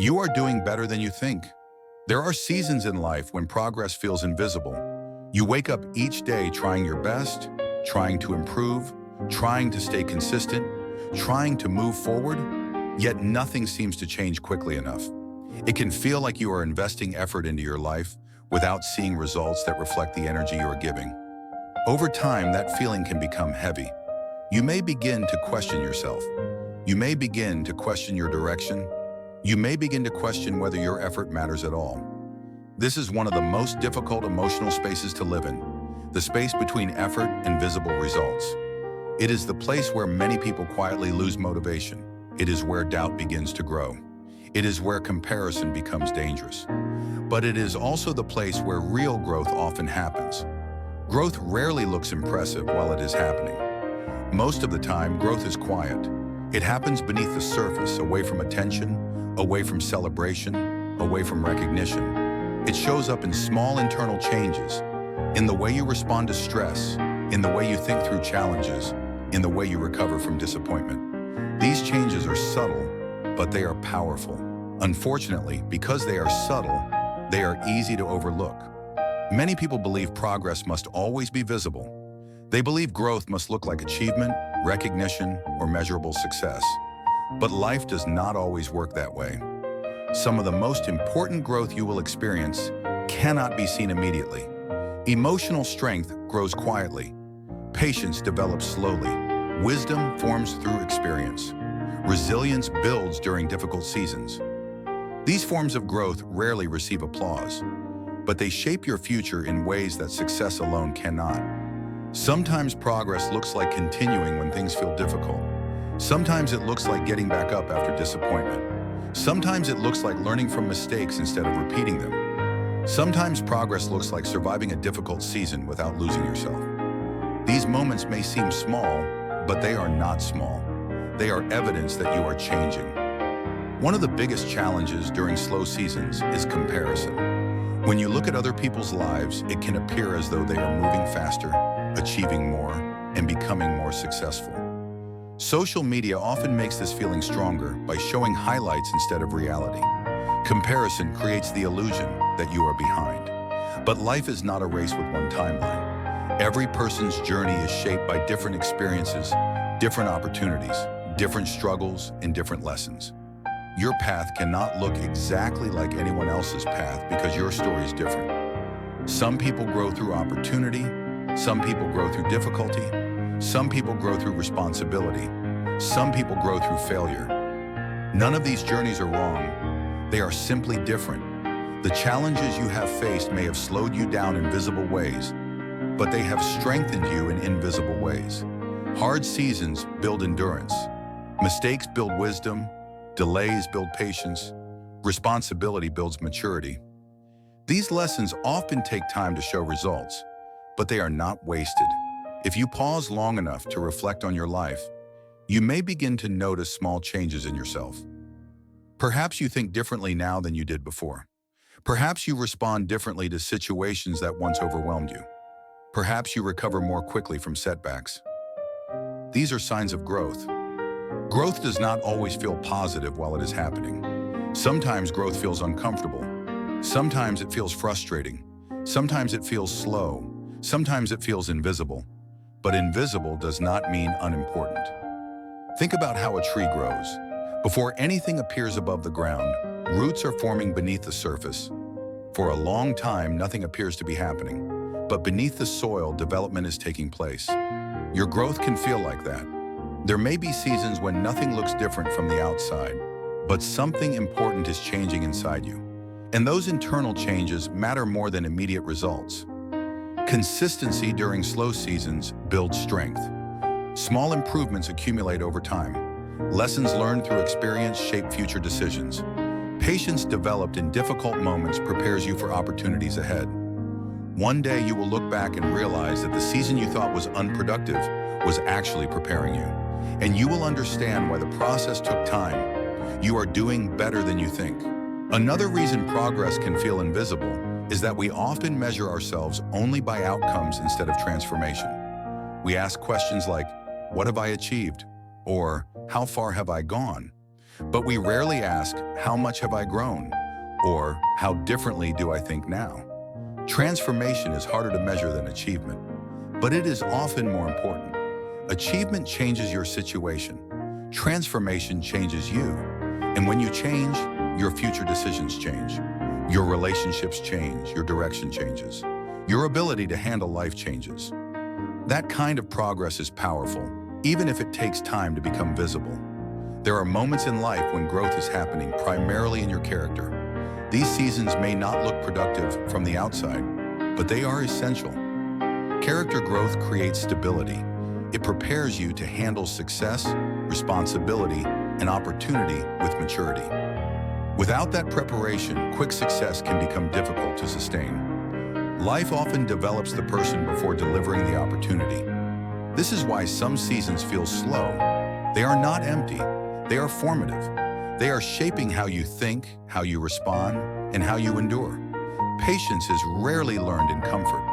You are doing better than you think. There are seasons in life when progress feels invisible. You wake up each day trying your best, trying to improve, trying to stay consistent, trying to move forward, yet nothing seems to change quickly enough. It can feel like you are investing effort into your life without seeing results that reflect the energy you are giving. Over time, that feeling can become heavy. You may begin to question yourself. You may begin to question your direction. You may begin to question whether your effort matters at all. This is one of the most difficult emotional spaces to live in, the space between effort and visible results. It is the place where many people quietly lose motivation. It is where doubt begins to grow. It is where comparison becomes dangerous. But it is also the place where real growth often happens. Growth rarely looks impressive while it is happening. Most of the time, growth is quiet. It happens beneath the surface, away from attention, away from celebration, away from recognition. It shows up in small internal changes, in the way you respond to stress, in the way you think through challenges, in the way you recover from disappointment. These changes are subtle, but they are powerful. Unfortunately, because they are subtle, they are easy to overlook. Many people believe progress must always be visible. They believe growth must look like achievement, recognition, or measurable success. But life does not always work that way. Some of the most important growth you will experience cannot be seen immediately. Emotional strength grows quietly. Patience develops slowly. Wisdom forms through experience. Resilience builds during difficult seasons. These forms of growth rarely receive applause, but they shape your future in ways that success alone cannot. Sometimes progress looks like continuing when things feel difficult. Sometimes it looks like getting back up after disappointment. Sometimes it looks like learning from mistakes instead of repeating them. Sometimes progress looks like surviving a difficult season without losing yourself. These moments may seem small, but they are not small. They are evidence that you are changing. One of the biggest challenges during slow seasons is comparison. When you look at other people's lives, it can appear as though they are moving faster, achieving more, and becoming more successful. Social media often makes this feeling stronger by showing highlights instead of reality. Comparison creates the illusion that you are behind. But life is not a race with one timeline. Every person's journey is shaped by different experiences, different opportunities, different struggles, and different lessons. Your path cannot look exactly like anyone else's path because your story is different. Some people grow through opportunity, some people grow through difficulty, some people grow through responsibility, some people grow through failure. None of these journeys are wrong. They are simply different. The challenges you have faced may have slowed you down in visible ways, but they have strengthened you in invisible ways. Hard seasons build endurance. Mistakes build wisdom. Delays build patience. Responsibility builds maturity. These lessons often take time to show results, but they are not wasted. If you pause long enough to reflect on your life, you may begin to notice small changes in yourself. Perhaps you think differently now than you did before. Perhaps you respond differently to situations that once overwhelmed you. Perhaps you recover more quickly from setbacks. These are signs of growth. Growth does not always feel positive while it is happening. Sometimes growth feels uncomfortable. Sometimes it feels frustrating. Sometimes it feels slow. Sometimes it feels invisible. But invisible does not mean unimportant. Think about how a tree grows. Before anything appears above the ground, roots are forming beneath the surface. For a long time, nothing appears to be happening. But beneath the soil, development is taking place. Your growth can feel like that. There may be seasons when nothing looks different from the outside, but something important is changing inside you. And those internal changes matter more than immediate results. Consistency during slow seasons builds strength. Small improvements accumulate over time. Lessons learned through experience shape future decisions. Patience developed in difficult moments prepares you for opportunities ahead. One day you will look back and realize that the season you thought was unproductive was actually preparing you. And you will understand why the process took time. You are doing better than you think. Another reason progress can feel invisible is that we often measure ourselves only by outcomes instead of transformation. We ask questions like, what have I achieved? Or how far have I gone? But we rarely ask, how much have I grown? Or how differently do I think now? Transformation is harder to measure than achievement, but it is often more important. Achievement changes your situation. Transformation changes you. And when you change, your future decisions change. Your relationships change, your direction changes. Your ability to handle life changes. That kind of progress is powerful, even if it takes time to become visible. There are moments in life when growth is happening primarily in your character. These seasons may not look productive from the outside, but they are essential. Character growth creates stability. It prepares you to handle success, responsibility, and opportunity with maturity. Without that preparation, quick success can become difficult to sustain. Life often develops the person before delivering the opportunity. This is why some seasons feel slow. They are not empty. They are formative. They are shaping how you think, how you respond, and how you endure. Patience is rarely learned in comfort.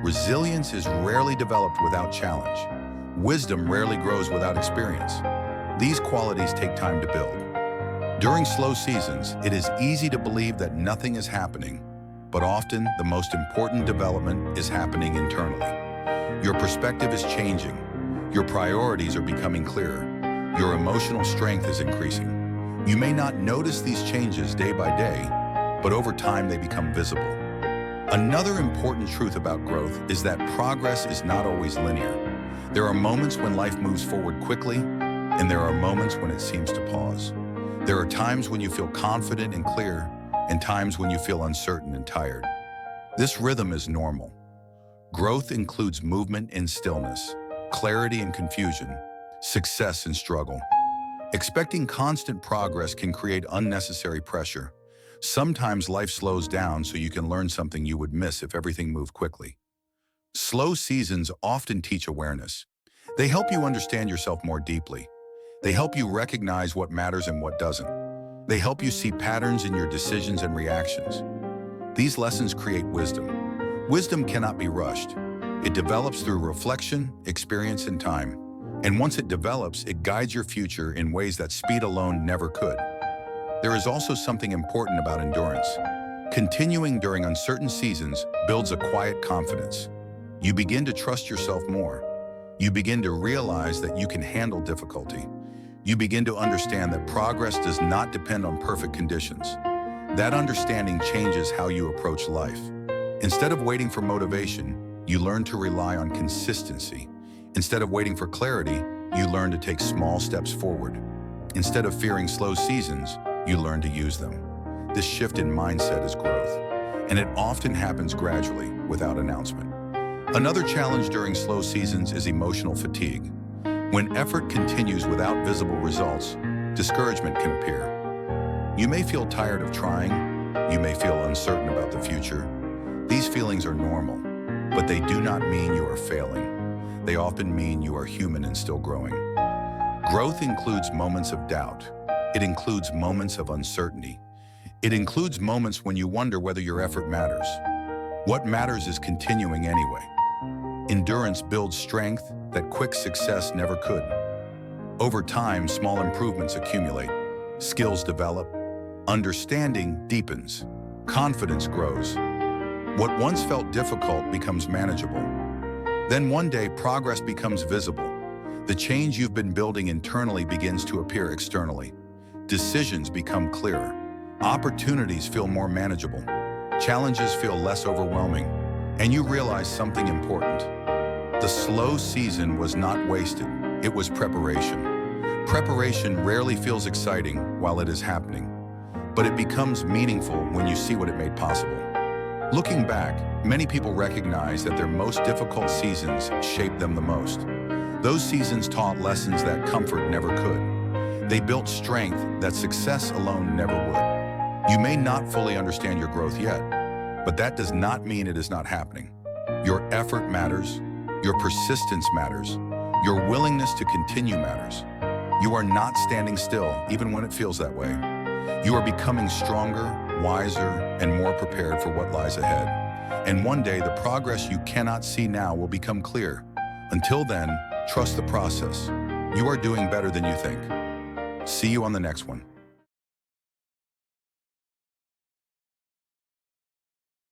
Resilience is rarely developed without challenge. Wisdom rarely grows without experience. These qualities take time to build. During slow seasons, it is easy to believe that nothing is happening, but often the most important development is happening internally. Your perspective is changing. Your priorities are becoming clearer. Your emotional strength is increasing. You may not notice these changes day by day, but over time they become visible. Another important truth about growth is that progress is not always linear. There are moments when life moves forward quickly, and there are moments when it seems to pause. There are times when you feel confident and clear, and times when you feel uncertain and tired. This rhythm is normal. Growth includes movement and stillness, clarity and confusion, success and struggle. Expecting constant progress can create unnecessary pressure. Sometimes life slows down so you can learn something you would miss if everything moved quickly. Slow seasons often teach awareness. They help you understand yourself more deeply. They help you recognize what matters and what doesn't. They help you see patterns in your decisions and reactions. These lessons create wisdom. Wisdom cannot be rushed. It develops through reflection, experience, and time. And once it develops, it guides your future in ways that speed alone never could. There is also something important about endurance. Continuing during uncertain seasons builds a quiet confidence. You begin to trust yourself more. You begin to realize that you can handle difficulty. You begin to understand that progress does not depend on perfect conditions. That understanding changes how you approach life. Instead of waiting for motivation, you learn to rely on consistency. Instead of waiting for clarity, you learn to take small steps forward. Instead of fearing slow seasons, you learn to use them. This shift in mindset is growth, and it often happens gradually, without announcement. Another challenge during slow seasons is emotional fatigue. When effort continues without visible results, discouragement can appear. You may feel tired of trying. You may feel uncertain about the future. These feelings are normal, but they do not mean you are failing. They often mean you are human and still growing. Growth includes moments of doubt. It includes moments of uncertainty. It includes moments when you wonder whether your effort matters. What matters is continuing anyway. Endurance builds strength that quick success never could. Over time, small improvements accumulate. Skills develop. Understanding deepens. Confidence grows. What once felt difficult becomes manageable. Then one day, progress becomes visible. The change you've been building internally begins to appear externally. Decisions become clearer. Opportunities feel more manageable. Challenges feel less overwhelming. And you realize something important. The slow season was not wasted. It was preparation. Preparation rarely feels exciting while it is happening, but it becomes meaningful when you see what it made possible. Looking back, many people recognize that their most difficult seasons shaped them the most. Those seasons taught lessons that comfort never could. They built strength that success alone never would. You may not fully understand your growth yet, but that does not mean it is not happening. Your effort matters. Your persistence matters. Your willingness to continue matters. You are not standing still, even when it feels that way. You are becoming stronger, wiser, and more prepared for what lies ahead. And one day, the progress you cannot see now will become clear. Until then, trust the process. You are doing better than you think. See you on the next one.